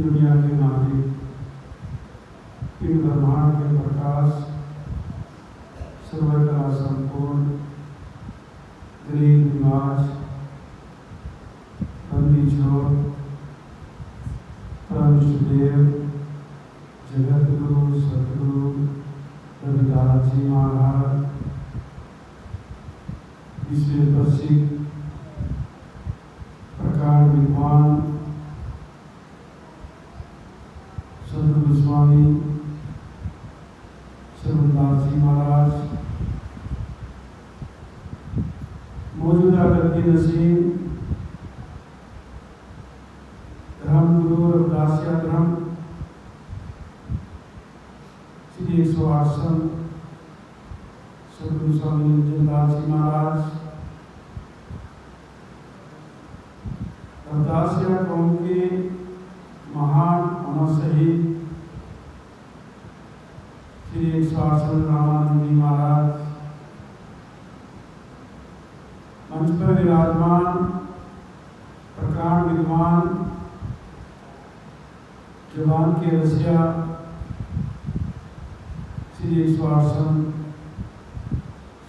दुनिया के मालिक, इन ब्रह्मांड के प्रकाश, सर्वकला संपूर्ण, गरीब निवास, बंदी छोर, परम विष्णुदेव, जगत गुरु सदगुरु रविदास जी महाराज, विश्व प्रसिद्ध प्रकार विद्वान सदगुरु स्वामी रविदास जी महाराज, मौजूदा गद्दी नसीब धर्म गुरु रविदासिया धर्म श्री 108 संत सदगुरु स्वामी निरंजनदास जी महाराज, रविदासिया कौम के महान अमर शहीद श्री 108 संत रामानंद जी महाराज, मंच पर विराजमान प्रकांड विद्वान जवान के रसिया श्री 108 संत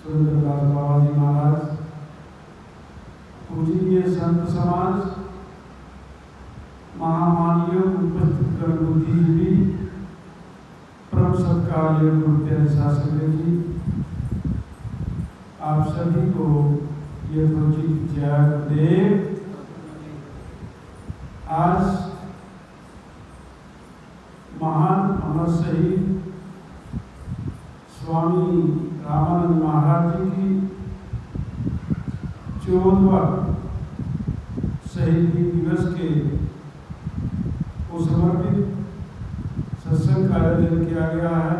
सुरेंद्रदास बाबा जी महाराज, पूजनीय संत समाज, महामान्य उपस्थित बुद्धिजीवी, परम सत्कार्य गुरु शासक जी, आप सभी को यथोचित जय देव। आज महान अमर शहीद स्वामी रामानंद महाराज जी की 14वां शहीदी दिवस के को समर्पित सत्संग का आयोजन किया गया है,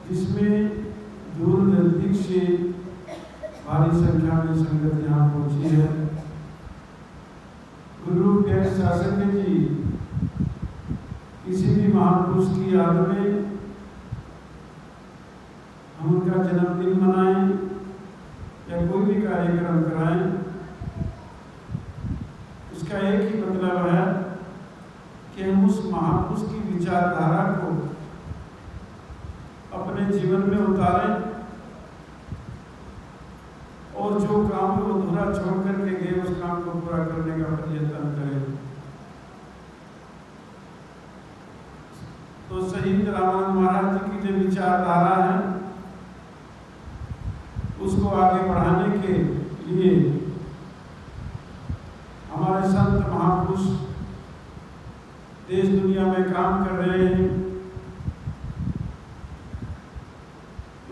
जिसमें दूर नजदीक से भारी संख्या में संगत यहाँ पहुंची है। गुरु प्यारे शासक जी किसी भी महापुरुष की याद में हम उनका जन्मदिन मनाएं या कोई भी कार्यक्रम कराएं, इसका एक ही मतलब है कि हम उस महापुरुष की विचारधारा को अपने जीवन में उतारें और जो काम को अधूरा छोड़ करके गए उस काम को पूरा करने का प्रयत्न करें। तो शहीद रामानंद महाराज जी की जो विचारधारा है उसको आगे बढ़ाने के लिए हमारे संत महापुरुष देश दुनिया में काम कर रहे हैं।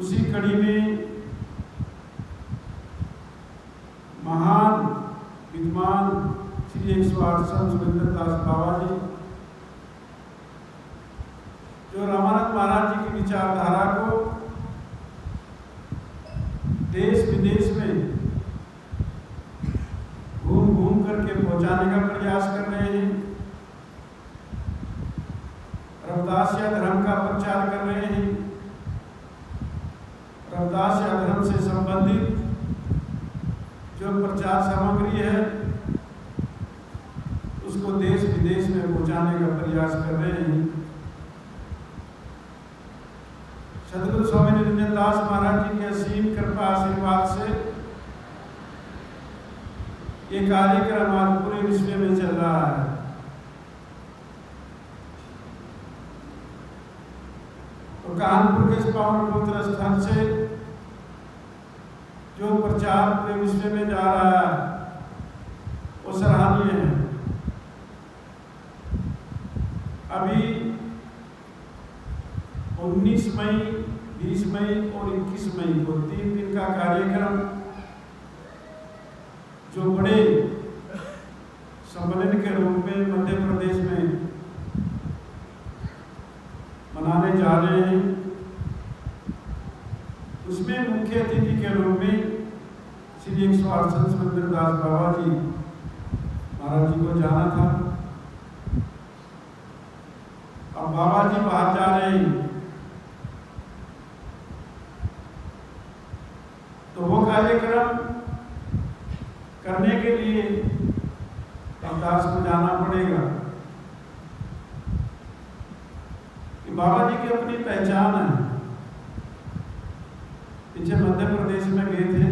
उसी कड़ी में महान विद्वान श्री 108 संत सुरेंद्रदास बाबा जी, जो रामानंद महाराज जी की विचारधारा को देश विदेश में घूम घूम करके पहुंचाने का प्रयास कर रहे हैं, रविदासिया धर्म का प्रचार कर रहे हैं, रविदासिया धर्म से संबंधित जो प्रचार सामग्री है उसको देश विदेश में पहुंचाने का प्रयास कर रहे हैं। सदगुरु स्वामी निरंजनदास महाराज जी के असीम कृपा आशीर्वाद से ये कार्यक्रम आज पूरे विश्व में चल रहा है। तो कानपुर के इस पावन पवित्र स्थान से जो प्रचार पूरे विश्व में जा रहा है वो सराहनीय है। अभी 19 मई, 20 मई और 21 मई को 3 दिन का कार्यक्रम जो बड़े सम्मेलन के रूप में मध्य प्रदेश में मनाने जा रहे हैं, उसमें मुख्य अतिथि के रूप में श्री 108 संत सुरेंद्रदास बाबा जी महाराज जी को जाना था। अब बाबा जी बाहर जा रहे हैं तो वो कार्यक्रम करने के लिए रविदास को जाना पड़ेगा। बाबा जी की अपनी पहचान है। पीछे मध्य प्रदेश में गए थे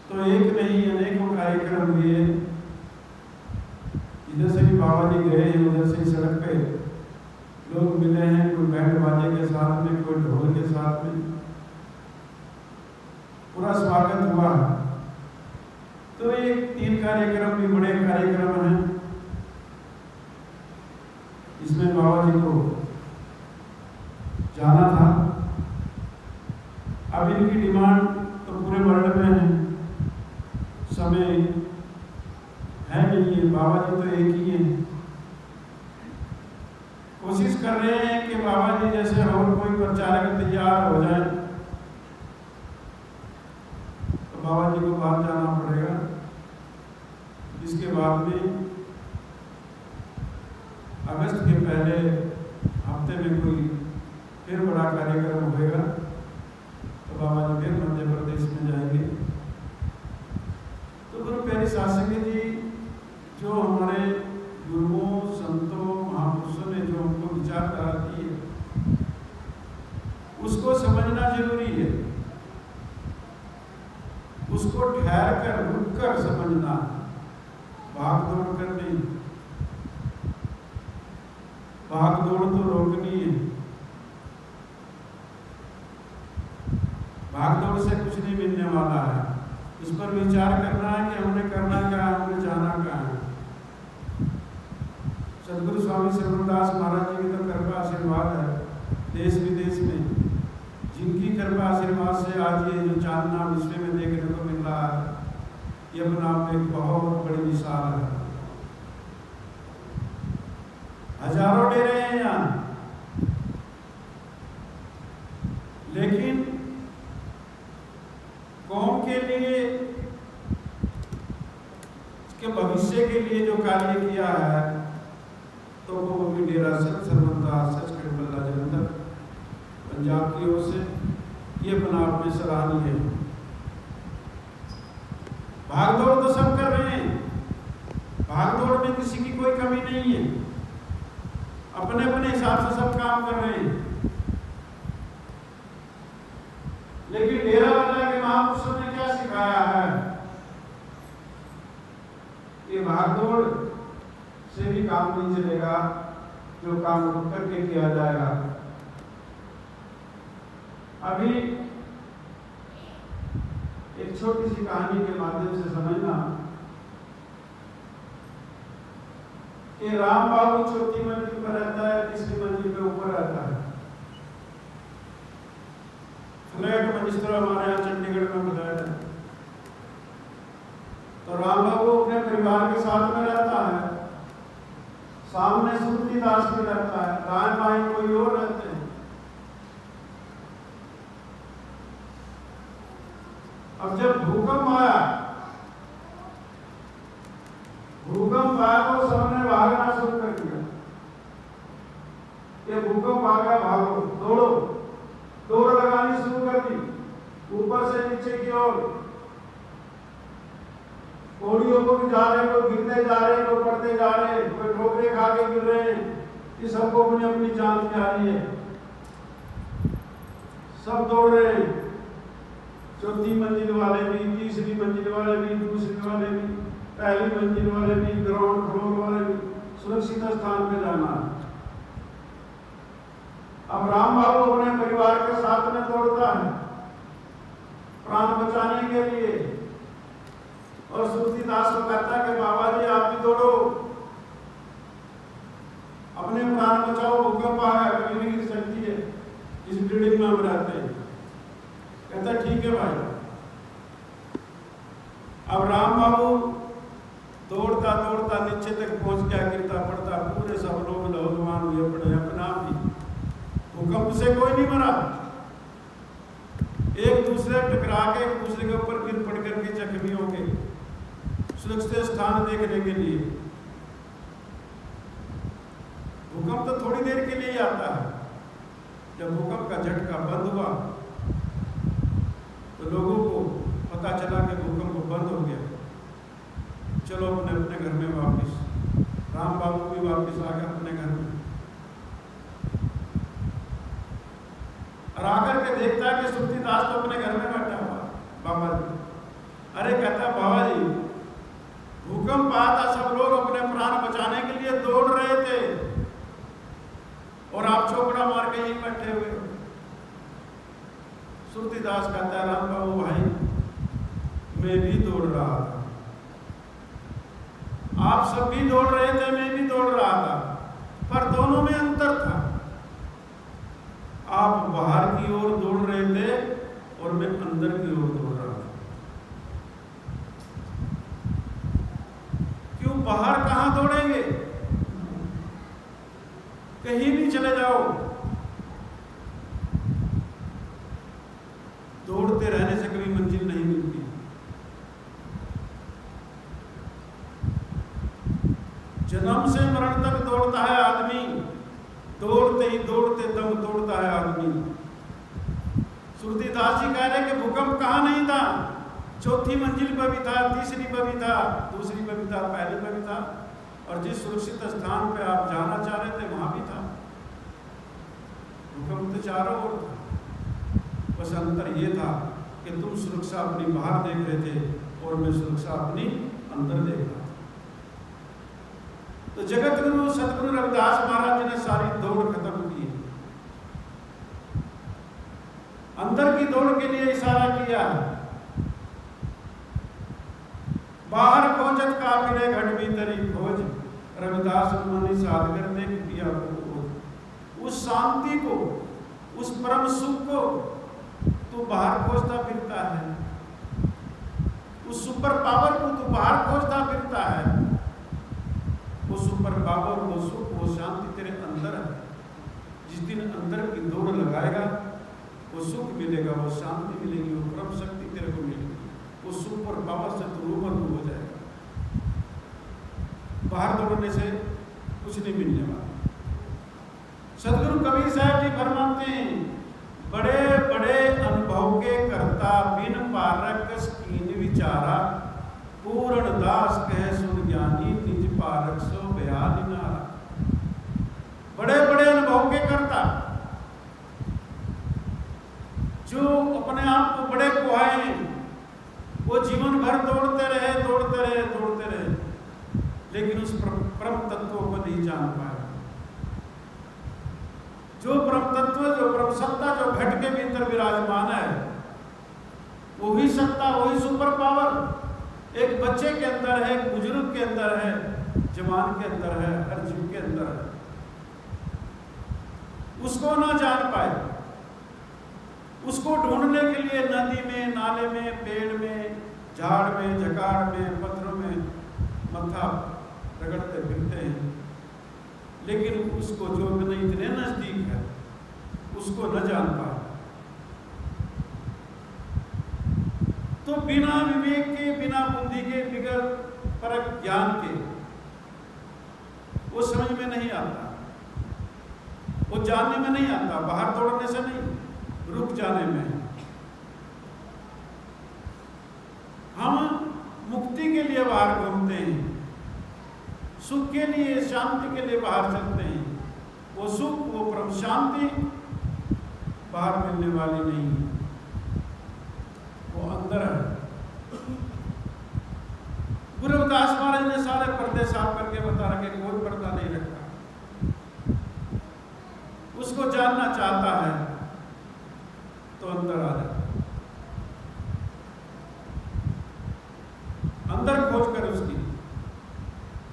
तो एक नहीं अनेकों कार्यक्रम हुए। इधर से भी बाबा जी गए हैं, उधर से सड़क पे लोग मिले हैं, कोई बैंड बाजे के साथ में, कोई ढोल के साथ में, पूरा स्वागत हुआ। तो ये 3 कार्यक्रम भी बड़े कार्यक्रम हैं, इसमें बाबा जी को जाना था। अब इनकी डिमांड तो पूरे वर्ल्ड में है, समय है नहीं है, बाबा जी तो एक ही है। कोशिश कर रहे हैं कि बाबा जी जैसे और कोई प्रचारक तैयार हो जाए तो बाबा जी को बाहर जाना पड़ेगा। इसके बाद में अगस्त के पहले हफ्ते में कोई फिर बड़ा कार्यक्रम होगा तो बाबा जी फिर मध्य प्रदेश में जाएंगे। तो गुरु प्यारे शासक जी जो हमारे गुरुओं, संतों, महापुरुषों ने जो हमको विचारधारा दी है उसको समझना जरूरी है, उसको ठहर कर रुक कर समझना, भाग दौड़ कर नहीं। भाग दौड़ तो रोकनी है, भाग दौड़ से कुछ नहीं मिलने वाला है। इस पर विचार करना है कि हमने करना क्या है, हमने जाना क्या है। सदगुरु स्वामी श्रवणदास महाराज जी की तो कृपा आशीर्वाद है देश विदेश में, जिनकी कृपा आशीर्वाद से आज ये जो चांदना विश्व में देखने को मिल रहा है, ये अपना आप में एक बहुत बड़ी मिसाल है। हजारों डेरे हैं यहाँ, लेकिन कौम के लिए, इसके भविष्य के लिए जो कार्य किया है तो वो भी डेरा सच सर्वदास सचखंड बल्ला जलंधर पंजाब की ओर से ये अपना आप में सराहनीय है। भागदौड़ तो सब कर रहे हैं, भागदौड़ में किसी की कोई कमी नहीं है, अपने अपने हिसाब से सब काम कर रहे हैं। लेकिन डेरा वाला के महापुरुषों ने क्या सिखाया है कि भागदौड़ से भी काम नहीं चलेगा, जो काम रुक करके किया जाएगा। अभी एक छोटी सी कहानी के माध्यम से समझना कि राम बाबू चौथी मंजिल पर रहता है, तीसरी मंजिल पे ऊपर रहता है। फ्लैट में जिस तरह हमारे यहाँ चंडीगढ़ में फ्लैट है, तो राम बाबू अपने परिवार के साथ में रहता है, सामने सूरतीदास भी रहता है, दाएं बाएं कोई और रहते हैं। अब जब भूकंप आया तो सबने भागना शुरू कर दिया। ये भूकंप आ गया, भागो, दौड़ो, दौड़ लगानी शुरू कर दी, ऊपर से नीचे की ओर। पौड़ियों को भी जा रहे, कोई गिरते जा रहे, कोई पड़ते जा रहे, कोई ठोकरे खा के गिर रहे हैं। ये सबको अपनी अपनी जान प्यारी है, सब दौड़ रहे हैं। चौथी मंजिल वाले भी, तीसरी मंजिल वाले भी, दूसरी वाले भी, पहली मंजिल वाले भी, ग्राउंड फ्लोर वाले भी, सुरक्षित स्थान पे जाना है। अब राम बाबू अपने परिवार के साथ में दौड़ता है प्राण बचाने के लिए, और सूरतीदास को कहता है कि बाबा जी आप भी दौड़ो, अपने प्राण बचाओ, भूकंप आ गया, कभी नहीं गिर सकती है, इस बिल्डिंग में हम रहते हैं। कहता ठीक है भाई। अब राम बाबू दौड़ता दौड़ता नीचे तक पहुंच गया, गिरता पड़ता, पूरे सब लोग नौजवान हुए पड़े, अपना भी भूकंप से कोई नहीं मरा, एक दूसरे टकरा के एक दूसरे के ऊपर गिर पड़ करके जख्मी हो गए सुरक्षित स्थान देखने के लिए। भूकंप तो थोड़ी देर के लिए ही आता है। जब भूकंप का झटका बंद हुआ तो लोगों को पता चला कि भूकंप बंद हो गया, चलो अपने अपने घर में वापस। राम बाबू भी वापस आ गए अपने घर में और आकर के देखता है कि सुरतीदास तो अपने घर में बैठा हुआ बाबा जी। अरे कहता बाबा जी, भूकंप आया था, सब लोग अपने प्राण बचाने के लिए दौड़ रहे थे और आप चौकड़ा मार के यहीं बैठे हुए हो। सुरतीदास कहता है राम बाबू भाई, मैं भी दौड़ रहा था, आप सब भी दौड़ रहे थे, मैं भी दौड़ रहा था, पर दोनों में अंतर था। आप बाहर की ओर दौड़ रहे थे और मैं अंदर की ओर दौड़ रहा था। क्यों, बाहर कहां दौड़ेंगे? कहीं भी चले जाओ, दौड़ते रहने से कभी मंजिल नहीं मिलती। जन्म से मरण तक दौड़ता है आदमी, दौड़ते ही दौड़ते दम तोड़ता है आदमी। सुरतीदास जी कह रहे कि भूकंप कहां नहीं था, चौथी मंजिल पर भी था, तीसरी पर भी था, दूसरी पर भी था, पहली पर भी था, और जिस सुरक्षित स्थान पे आप जाना चाह रहे थे वहां भी था। भूकंप तो चारों ओर था, बस अंतर ये था कि तुम सुरक्षा अपनी बाहर देख रहे थे और मैं सुरक्षा अपनी अंदर देख रहा था। तो जगत गुरु सतगुरु रविदास महाराज जी ने सारी दौड़ खत्म की, अंदर की दौड़ के लिए इशारा किया। बाहर खोजत काफिले घट भीतरी खोज, रविदास मनि साध कर देख दिया खोज। उस शांति को, उस परम सुख को तू बाहर खोजता फिरता है, उस सुपर पावर को तू बाहर खोजता फिरता है। वो सुपर पावर, वो सुख, वो शांति तेरे अंदर है। जिस दिन अंदर की दौड़ लगाएगा, वो सुख मिलेगा, वो शांति मिलेगी, वो परम शक्ति तेरे को मिलेगी, वो सुपर पावर से तू रूबरू हो जाएगा। बाहर दौड़ने से कुछ नहीं मिलने वाला। सदगुरु कबीर साहब जी फरमाते हैं, बड़े बड़े अनुभव के करता बिन पारक कीन विचारा, पूर्ण दास कह सुन ज्ञानी निज पारक सो बयान नारा। बड़े बड़े अनुभव के करता, जो अपने आप को बड़े कुहाए, वो जीवन भर दौड़ते रहे, लेकिन उस परम तत्व को नहीं जान पाए। जो परम तत्व, जो परम सत्ता, जो घट के भीतर विराजमान है, वही सत्ता, वही सुपर पावर एक बच्चे के अंदर है, एक बुजुर्ग के अंदर है, जवान के अंदर है, हर जीव के अंदर है। उसको ना जान पाए, उसको ढूंढने के लिए नदी में, नाले में, पेड़ में, झाड़ में, झकाड़ में, पत्थरों में मत्था रगड़ते फिरते हैं, लेकिन उसको जो इतने नजदीक है उसको न जान पाए। तो बिना विवेक के, बिना बुद्धि के, बिगर परक ज्ञान के वो समझ में नहीं आता, वो जानने में नहीं आता। बाहर दौड़ने से नहीं, रुक जाने में। हम मुक्ति के लिए बाहर घूमते हैं, सुख के लिए, शांति के लिए बाहर चलते हैं। वो सुख, वो परम शांति बाहर मिलने वाली नहीं है, वो अंदर है। गुरु रविदास महाराज ने सारे पर्दे साफ करके बता रखे, कोई पर्दा नहीं रखा। उसको जानना चाहता है तो अंदर आ जाता, अंदर खोज कर उसकी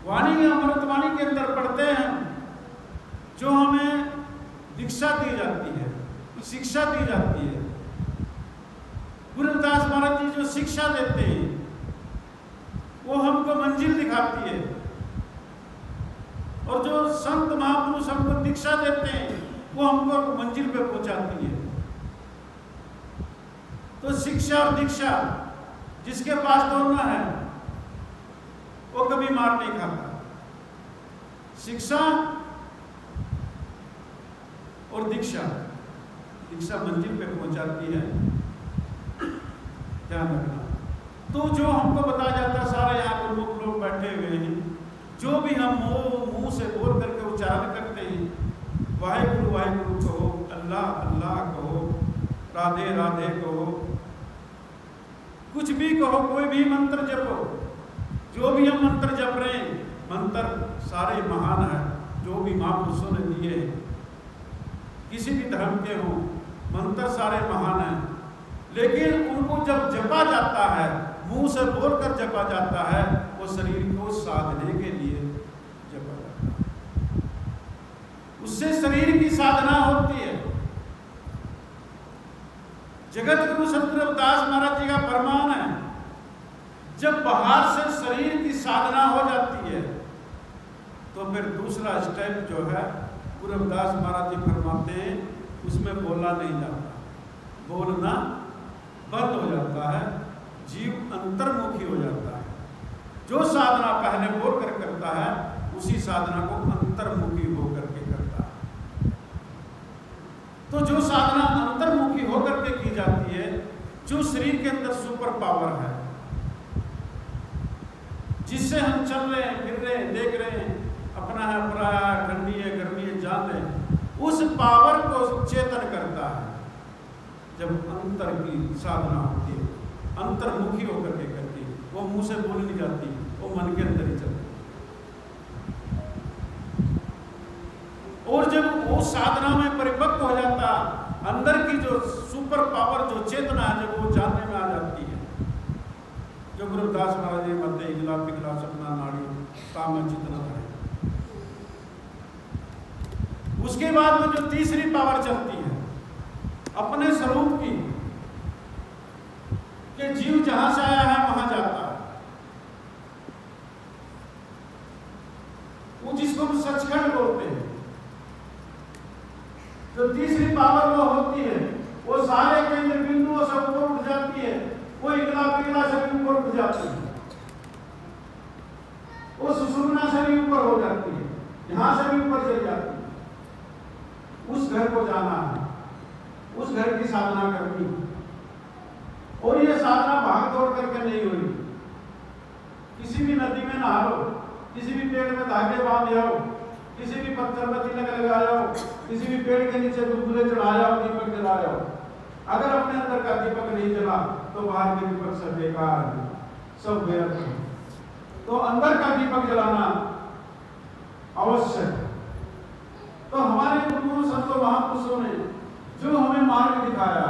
वाणी, अमृतवाणी के अंदर पढ़ते हैं, जो हमें दीक्षा दी जाती है, शिक्षा दी जाती है। गुरु रविदास महाराज जी जो शिक्षा देते हैं, वो हमको मंजिल दिखाती है, और जो संत महापुरुष हमको दीक्षा देते हैं, वो हमको मंजिल पे पहुंचाती है। तो शिक्षा और दीक्षा जिसके पास दोनों है, वो कभी मार नहीं खाता। शिक्षा और दीक्षा, दीक्षा मंजिल पे पहुंचाती है, ध्यान रखना। तो जो हमको बताया जाता, सारे यहाँ पर लोग बैठे हुए हैं, जो भी हम मुंह से बोल करके उच्चारण करते हैं, वाहेगुरु वाहेगुरु कहो, अल्लाह अल्लाह कहो, राधे राधे कहो, कुछ भी कहो, कोई भी मंत्र जपो, जो भी हम मंत्र जप रहे हैं, मंत्र सारे महान हैं, जो भी महापुरुषों ने दिए, किसी भी धर्म के हों, मंत्र सारे महान हैं, लेकिन उनको जब जपा जाता है, मुंह से बोलकर जपा जाता है, वो शरीर को साधने के लिए जपा जाता है, उससे शरीर की साधना होती है। जगत गुरु सतगुरु रविदास महाराज जी का फरमान है, जब बाहर से शरीर की साधना हो जाती है तो फिर दूसरा स्टेप जो है गुरु रविदास महाराज जी फरमाते हैं, उसमें बोला नहीं जाता, बोलना बंद हो जाता है, जीव अंतर्मुखी हो जाता है। जो साधना पहले बोल कर करता है, उसी साधना को अंतर्मुखी होकर के करता है। तो जो साधना अंतर्मुखी होकर के की जाती है, जो शरीर के अंदर सुपर पावर है, जिससे हम चल रहे हैं, फिर रहे हैं, देख रहे हैं, अपना है, पराया, ठंडी है, गर्मी है, जान रहे हैं, उस पावर को चेतन करता है जब अंतर की साधना होती है, अंतर्मुखी होकर के करती है। वो मुंह से बोल नहीं जाती, वो मन के अंदर ही चलती है। और जब वो साधना में परिपक्व हो जाता, अंदर की जो सुपर पावर, जो चेतना है, जब वो जानने में आ जाती है, जो गुरु रविदास महाराज जी मध्य इगला पिघला सपना नाड़ी काम जितना है, उसके बाद में जो तीसरी पावर चलती है अपने स्वरूप की, कि जीव जहां से आया है वहां जाता है, वो जिसको हम सचखंड बोलते हैं, जो तीसरी पावर वो होती है, वो सारे केंद्र बिंदुओं से ऊपर उठ जाती है, वो इगला पिघला से भी ऊपर उठ जाती है, वो सुषुम्ना से भी ऊपर हो जाती है, यहां से भी ऊपर चली जाती है। उस घर को जाना है, उस घर की साधना करनी, और ये साधना भाग दौड़ करके नहीं हुई। किसी भी नदी में नहा लो, किसी भी पेड़ में धागे बांध जाओ, किसी भी पत्थर में तिलक लगा जाओ, किसी भी पेड़ के नीचे बुलबुले चढ़ा जाओ, दीपक जला जाओ, अगर अपने अंदर का दीपक नहीं जला तो बाहर के दीपक सब बेकार है, सब व्यर्थ है। तो अंदर का दीपक जलाना आवश्यक है। तो हमारे गुरुओं संतों महापुरुषों ने जो हमें मार्ग दिखाया,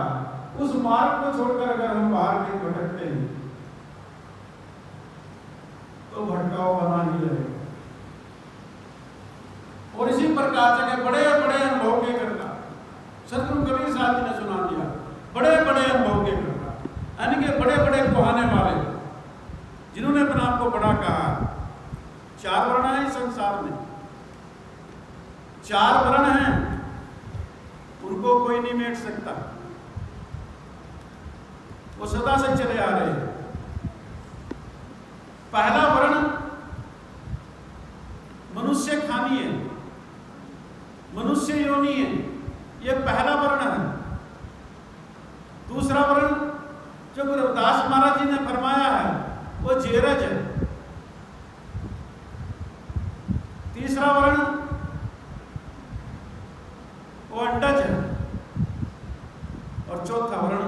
उस मार्ग को छोड़कर अगर हम बाहर कहीं भटकते हैं तो भटकाव बना ही रहेगा। और इसी प्रकार से बड़े बड़े अनुभव के करता सतगुरु कबीर साहब जी ने सुना दिया, बड़े बड़े अनुभव के करता, यानी कि बड़े बड़े कुहाने वाले, जिन्होंने अपने आप को बड़ा कहा। चार वर्ण है इस संसार में, चार वर्ण हैं, उनको कोई नहीं मेट सकता, वो सदा से चले आ रहे हैं। पहला वर्ण मनुष्य खानी है, मनुष्य योनि है, ये पहला वर्ण है। दूसरा वर्ण जो गुरु रविदास महाराज जी ने फरमाया है वो जेरज है। तीसरा वर्ण वो अंडज है, और चौथा वर्ण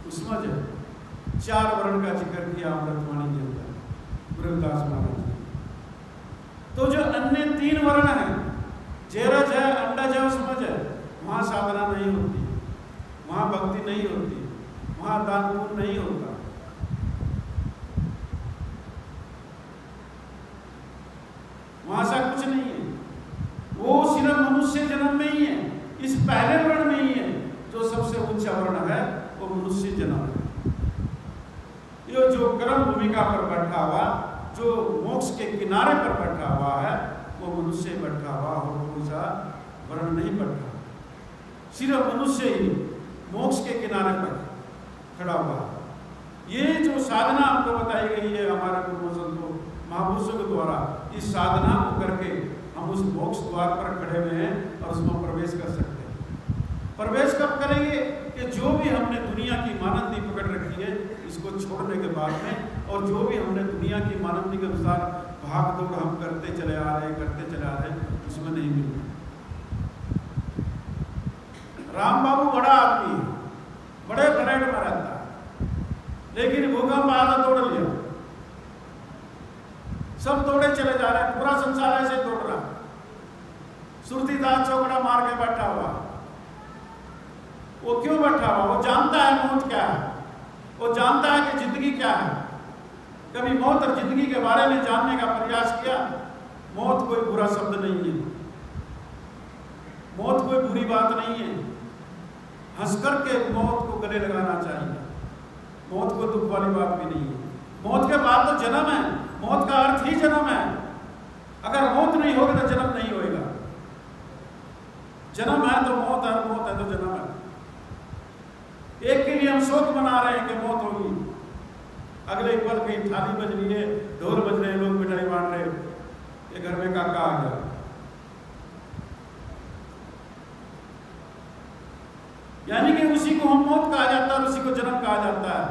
उस्मज है। चार वर्ण का जिक्र किया अमृतवाणी के अंदर गुरु रविदास महाराज जी। तो जो अन्य तीन वर्ण हैं, जेरज है, अंडज है, उस्मज है, वहां साधना नहीं होती, वहां भक्ति नहीं होती, वहां दान पुण्य नहीं होता। वहां सा कुछ नहीं है, वो सिर्फ मनुष्य जन्म में ही है, इस पहले वर्ण में ही है। जो सबसे ऊंचा वर्ण है वो मनुष्य जन्म है। ये जो कर्म भूमिका पर बैठा हुआ, जो मोक्ष के किनारे पर बैठा हुआ है, वो मनुष्य बैठा हुआ हो, कोई सा वर्ण नहीं बैठा, सिर्फ मनुष्य ही मोक्ष के किनारे पर खड़ा हुआ। ये जो साधना आपको बताई गई है हमारे गुरु संतों महापुरुषों के द्वारा, इस साधना को करके हम उस मोक्ष द्वार पर खड़े हुए हैं और उसमें प्रवेश कर सकते हैं। प्रवेश कब करेंगे कि जो भी हमने दुनिया की मानंदी पकड़ रखी है, इसको छोड़ने के बाद में और जो भी हमने दुनिया की मानवता के अनुसार भाग दौड़ हम करते चले आ रहे उसमें नहीं मिलता। राम बाबू बड़ा आदमी है, बड़े फ्लैट में रहता है, लेकिन भूकंप आधा तोड़ लिया, सब दौड़े चले जा रहे हैं, पूरा संसार ऐसे दौड़ रहा। सुरतीदास चौकड़ा मार के बैठा हुआ, वो क्यों बैठा हुआ? वो जानता है मौत क्या है, वो जानता है कि जिंदगी क्या है। कभी मौत और जिंदगी के बारे में जानने का प्रयास किया? मौत कोई बुरा शब्द नहीं है, मौत कोई बुरी बात नहीं है। हंसकर के मौत को गले लगाना चाहिए, मौत को दुख वाली बात भी नहीं है। मौत के बाद तो जन्म है, मौत का अर्थ ही जन्म है। अगर मौत नहीं होगी तो जन्म नहीं होगा। जन्म है तो मौत है, मौत है तो जन्म है। एक के लिए हम शोक मना रहे हैं कि मौत होगी, अगले पल कहीं थाली बज रही है, ढोल बज रहे हैं, लोग मिठाई बांट रहे, ये घर में काका आ गया। यानी कि उसी को हम मौत कहा जाता है, उसी को जन्म कहा जाता है।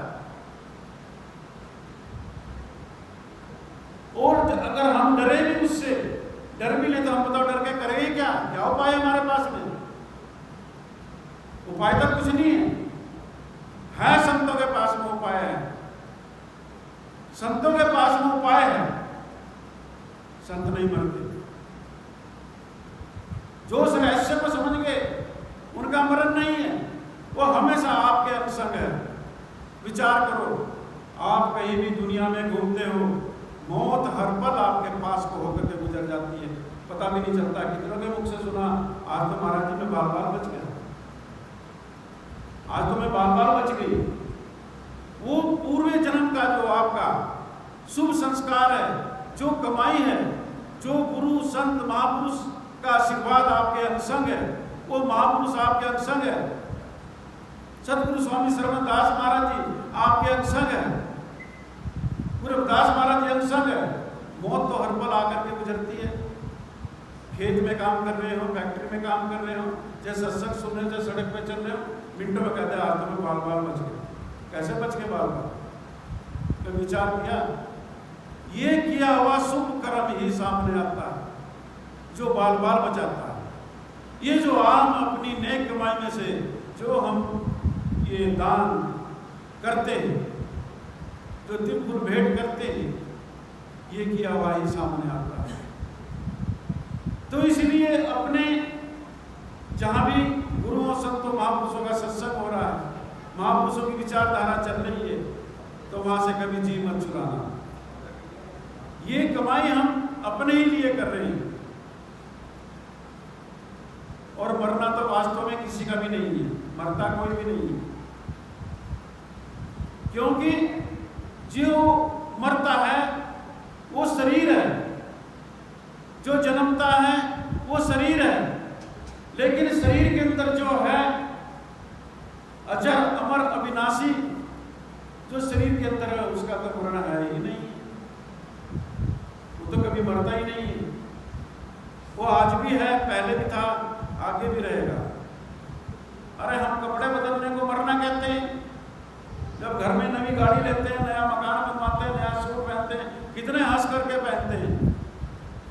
और अगर हम डरे भी उससे, डर भी ले तो हम बताओ डर के करेंगे क्या? क्या उपाय है हमारे पास में? उपाय तो कुछ नहीं है संतों के पास में उपाय है, संतों के पास में उपाय है। संत नहीं मरते, जो उस रहस्य को समझ गए उनका मरण नहीं है, वो हमेशा आपके अनुसंग है। विचार करो, आप कहीं भी दुनिया में घूमते हो, मौत हर पल आपके पास को होकर के गुजर जाती है, पता भी नहीं चलता। कितनों के मुख से सुना, आज तो महाराज जी में बाल बाल बच गया, आज तो मैं बाल बाल बच गई। वो पूर्व जन्म का जो आपका शुभ संस्कार है, जो कमाई है, जो गुरु संत महापुरुष का आशीर्वाद आपके अनुसंग है, वो महापुरुष आपके अनुसंग है। सतगुरु स्वामी श्रवणदास महाराज जी आपके अनुसंग है, गुरुदास महाराज जी अनुसंग है। मौत तो हर पल आकर के गुजरती है। खेत में काम कर रहे हो, फैक्ट्री में काम कर रहे हो, जैसे सत्संग सुन रहे हो, सड़क पे चल रहे हो, मिनटों में कहते हैं आज तो मैं बाल बाल बच गए। कैसे बच के बाल बाल? तो विचार किया, ये किया हुआ शुभ कर्म ही सामने आता है, जो बाल बाल बचाता है। ये जो आम अपनी नेक कमाई में से जो हम ये दान करते हैं, जो तिल भेंट करते हैं, ये किया हुआ ही सामने आता है। तो इसलिए अपने जहां भी गुरुओं संतों महापुरुषों का सत्संग हो रहा है, महापुरुषों की विचारधारा चल रही है, तो वहां से कभी जी मत चुराना। ये कमाई हम अपने ही लिए कर रहे हैं, और मरना तो वास्तव में किसी का भी नहीं है, मरता कोई भी नहीं है। क्योंकि जो मरता है वो शरीर है, जो जन्मता है वो शरीर है, लेकिन शरीर के अंदर जो है अजर अमर अविनाशी, जो शरीर के अंदर है उसका तो मरण है ही नहीं, वो तो कभी मरता ही नहीं है। वो आज भी है, पहले भी था, आगे भी रहेगा। अरे हम कपड़े बदलने को मरना कहते हैं, जब घर में नई गाड़ी लेते हैं, नया मकान बनवाते हैं, नया सूट पहनते हैं, कितने हंस करके पहनते हैं।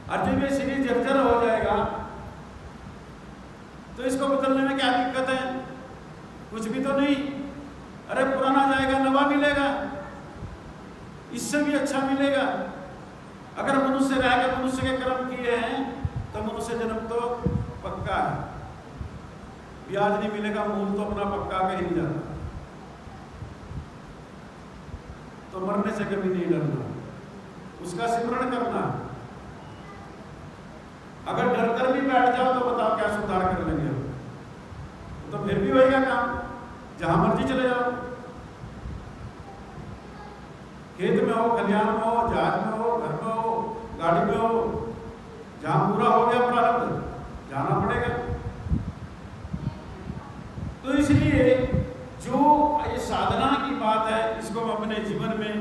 और जब ये शरीर जर्जर हो जाएगा तो इसको बदलने में क्या दिक्कत है? कुछ भी तो नहीं। अरे पुराना जाएगा, नवा मिलेगा, इससे भी अच्छा मिलेगा। अगर मनुष्य रह के मनुष्य के कर्म किए हैं तो मनुष्य जन्म तो पक्का है, ब्याज नहीं मिलेगा, मूल तो अपना पक्का का ही जाता। तो मरने से कभी नहीं डरना, उसका सिमरण करना। अगर डर कर भी बैठ जाओ तो बताओ क्या सुधार कर लेंगे, तो फिर भी वही का काम, जहां मर्जी चले जाओ, खेत में हो, खलियान में हो, जहाज में हो, घर में हो, गाड़ी में हो, जहां पूरा हो गया प्रारब्ध जाना पड़ेगा। तो इसलिए जो ये साधना की बात है, इसको हम अपने जीवन में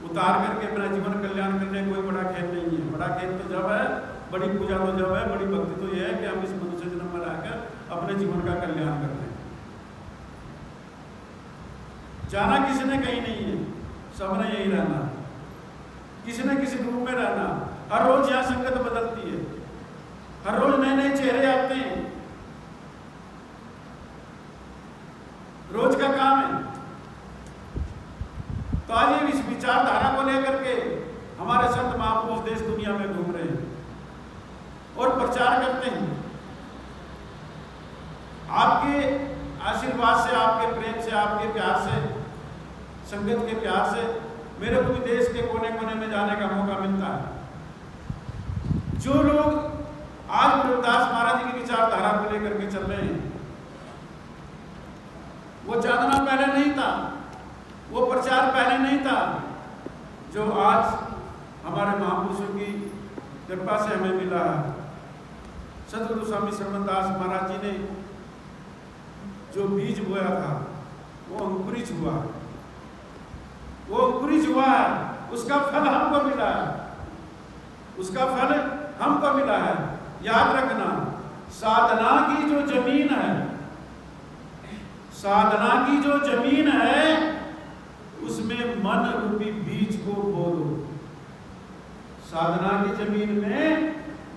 उतार करके अपना जीवन कल्याण करने कोई बड़ा खेल नहीं है। बड़ा खेल तो जब है, बड़ी पूजा तो जब है, बड़ी भक्ति तो यह है कि हम इस मनुष्य जन्म में रहकर अपने जीवन का कल्याण करते हैं। जाना किसी ने कहीं नहीं है, सबने यही रहना है। किसी न किसी ग्रुप में रहना। हर रोज यहाँ संगत बदलती है, हर रोज नए नए चेहरे आते हैं, रोज का काम है। तो आज इस विचारधारा को लेकर के हमारे संत महापुरुष देश दुनिया में घूम रहे हैं और प्रचार करते हैं। आपके आशीर्वाद से, आपके प्रेम से, आपके प्यार से, संगत के प्यार से मेरे को भी देश के कोने कोने में जाने का मौका मिलता है। जो लोग आज गुरुदास महाराज जी की विचारधारा को लेकर के चल रहे हैं, वो चांदना पहले नहीं था, वो प्रचार पहले नहीं था, जो आज हमारे महापुरुषों की कृपा से हमें मिला है। सदगुरु स्वामी श्रवणदास महाराज जी ने जो बीज बोया था वो अंकुरित हुआ, वो अंकुरित हुआ है, उसका फल हमको मिला है, उसका फल हमको मिला है। याद रखना, साधना की जो जमीन है, साधना की जो जमीन है, उसमें मन रूपी बीज को बो दो। साधना की जमीन में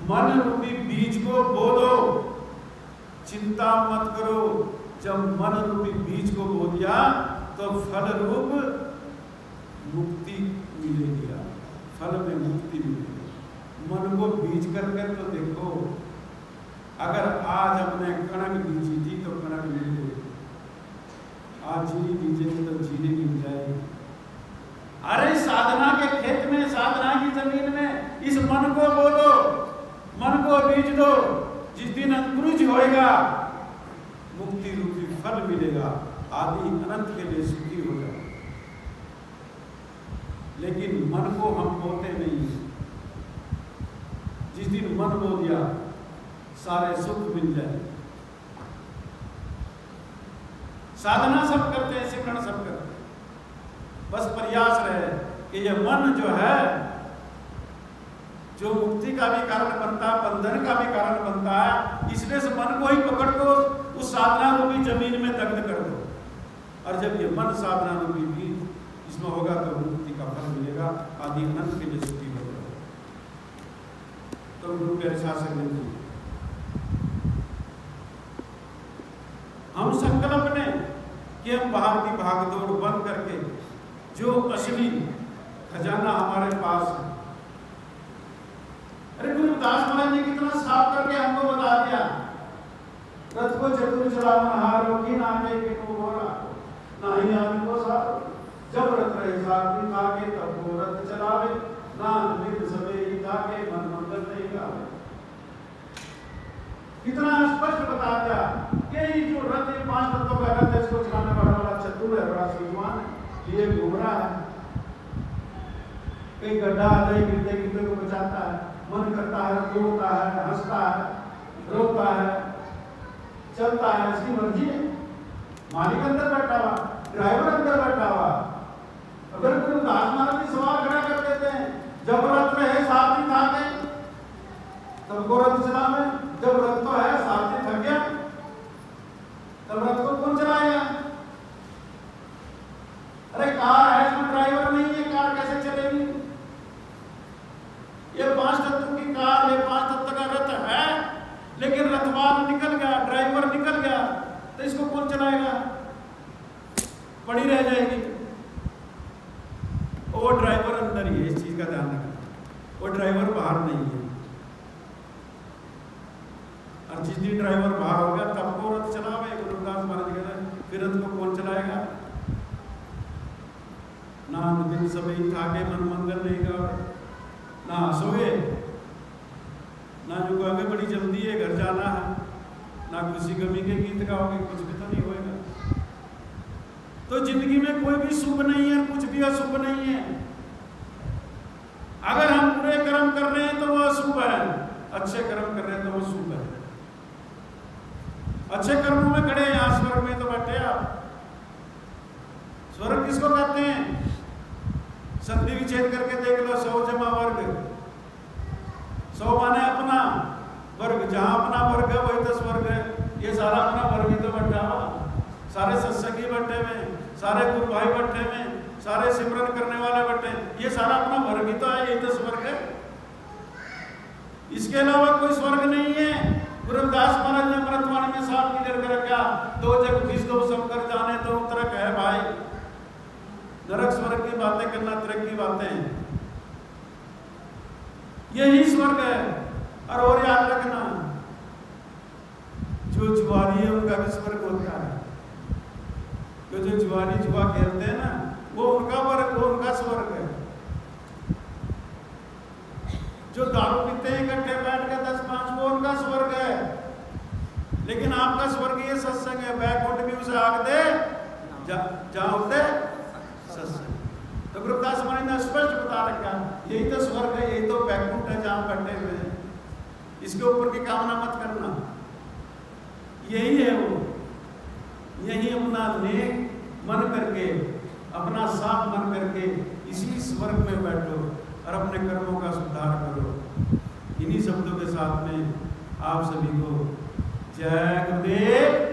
मन रूपी बीज को बो दो। चिंता मत करो, जब मन रूपी बीज को बो दिया तो फल रूप मुक्ति मिलेगी, फल में मुक्ति मिलेगी। मन को बीज कर कर तो देखो, अगर आज हमने कणक बीजी थी तो कणक मिल गई, आज जीरी बीजेगी तो जीरी मिल जाएगी। अरे साधना के खेत में, साधना की जमीन में इस मन को बो दो, मन को बीज दो। जिस दिन अंकुरित होएगा मुक्ति रूपी फल मिलेगा, आदि अनंत के लिए सुखी हो जाए। लेकिन मन को हम बोते नहीं, जिस दिन मन बो दिया सारे सुख मिल जाए। साधना सब करते हैं, सिमरन सब करते हैं, बस प्रयास रहे कि ये मन जो है, जो मुक्ति का भी कारण बनता है, बंधन का भी कारण बनता है, इसलिए से मन को ही पकड़ को उस साधना रूपी जमीन में दग्ध कर दो। और जब ये मन साधना रूपी बीज इसमें होगा तो मुक्ति का फल मिलेगा, आदि अनंत के लिए सुखी होगा। तो गुरु के शासन में हम संकल्प ने कि हम बाहर की भागदौड़ बंद करके जो असली खजाना हमारे पास है। अरे गुरुदास महाराज ने कितना साफ करके हमको बता दिया, रथ को चतुर चलावन हारो की नाके के को बोरा नाही आदमी को सारो, जब रथ रहे साथी ताके तब वो रथ चलावे, नान बिन सबे ही ताके मन मंगल नहीं गावे। कितना स्पष्ट बता दिया कि जो रथ, 5 तत्वों का रथ है, इसको चलाने वाला चतुर है, बड़ा सूझवान है, ये घूम रहा है, कहीं गड्ढा आ जाए गिरते गिरते को बचाता है, मन करता है, दौड़ता है, हंसता है, रोता है, चलता है, इसकी मर्जी है। मालिक अंदर बैठा हुआ, ड्राइवर अंदर बैठा हुआ। अगर कोई दास महाराज जी सवाल खड़ा कर देते हैं, जब रथ रहे साथी थाके तब को रथ चलावे, जब रथ तो है साथी थक गया तब रथ को कौन चलाएगा? अरे कार है, इसमें ड्राइवर नहीं है, कार कैसे चलेगी? ये 5 तत्व की कार, ये 5 तत्व का रथ है, लेकिन रथवान निकल गया, ड्राइवर निकल गया, तो इसको कौन चलाएगा? पड़ी रह जाएगी। वो ड्राइवर अंदर ही है, इस चीज का ध्यान रखना, वो ड्राइवर बाहर नहीं है। और जिस दिन ड्राइवर बाहर होगा तब को रथ चलावे। गुरुदास महाराज कहते हैं, फिर रथ को कौन चलाएगा? ना दिन सभी थाके मन मंगल नहीं गावे, ना हंसोगे, ना जो आगे बड़ी जल्दी है, घर जाना है, ना खुशी गमी के गीत गाओगे, कुछ भी तो नहीं होएगा। तो जिंदगी में कोई भी शुभ नहीं है, कुछ भी अशुभ नहीं है। अगर हम बुरे कर्म कर रहे हैं तो वो अशुभ है, अच्छे कर्म कर रहे हैं तो वो शुभ है। अच्छे कर्मों में खड़े, यहाँ स्वर्ग में तो बैठे आप। स्वर्ग किसको कहते हैं? संधि विच्छेद करके देख लो, 100 जमा वर्ग, 100 माने अपना वर्ग, जहां अपना वर्ग है वही तो स्वर्ग है। ये सारा अपना वर्ग ही तो बैठा हुआ, सारे सत्संगी बैठे में, सारे गुरु भाई बैठे में, सारे सिमरन करने वाले बैठे, ये सारा अपना वर्ग ही तो है, इसके अलावा कोई स्वर्ग नहीं है। गुरु रविदास महाराज ने अमृतवाणी में साफ क्लियर कर रखा, दो जग बीस दो शंकर जाने तो तरक है भाई। नरक स्वर्ग की बातें करना तरक की बातें, यही स्वर्ग है। और याद रखना, जो जुआरी है उनका भी स्वर्ग होता है। तो जो जुआरी जुआ खेलते हैं ना, वो उनका वर्ग, वो उनका स्वर्ग है। जो दारू पीते हैं इकट्ठे बैठ के 10-5, वो उनका स्वर्ग है। लेकिन आपका स्वर्ग ये सत्संग है। बैकुंठ भी उसे आग दे जहां होते सत्संग। तो गुरु रविदास महाराज ने स्पष्ट बता रखा, यही तो स्वर्ग है, यही तो बैकुंठ है जहां बैठे हुए हैं। इसके ऊपर की कामना मत करना, यही है वो। यही अपना नेक मन करके, अपना साफ मन करके इसी स्वर्ग में बैठो और अपने कर्मों का सुधार करो। इन्हीं शब्दों के साथ में आप सभी को जय गुरुदेव।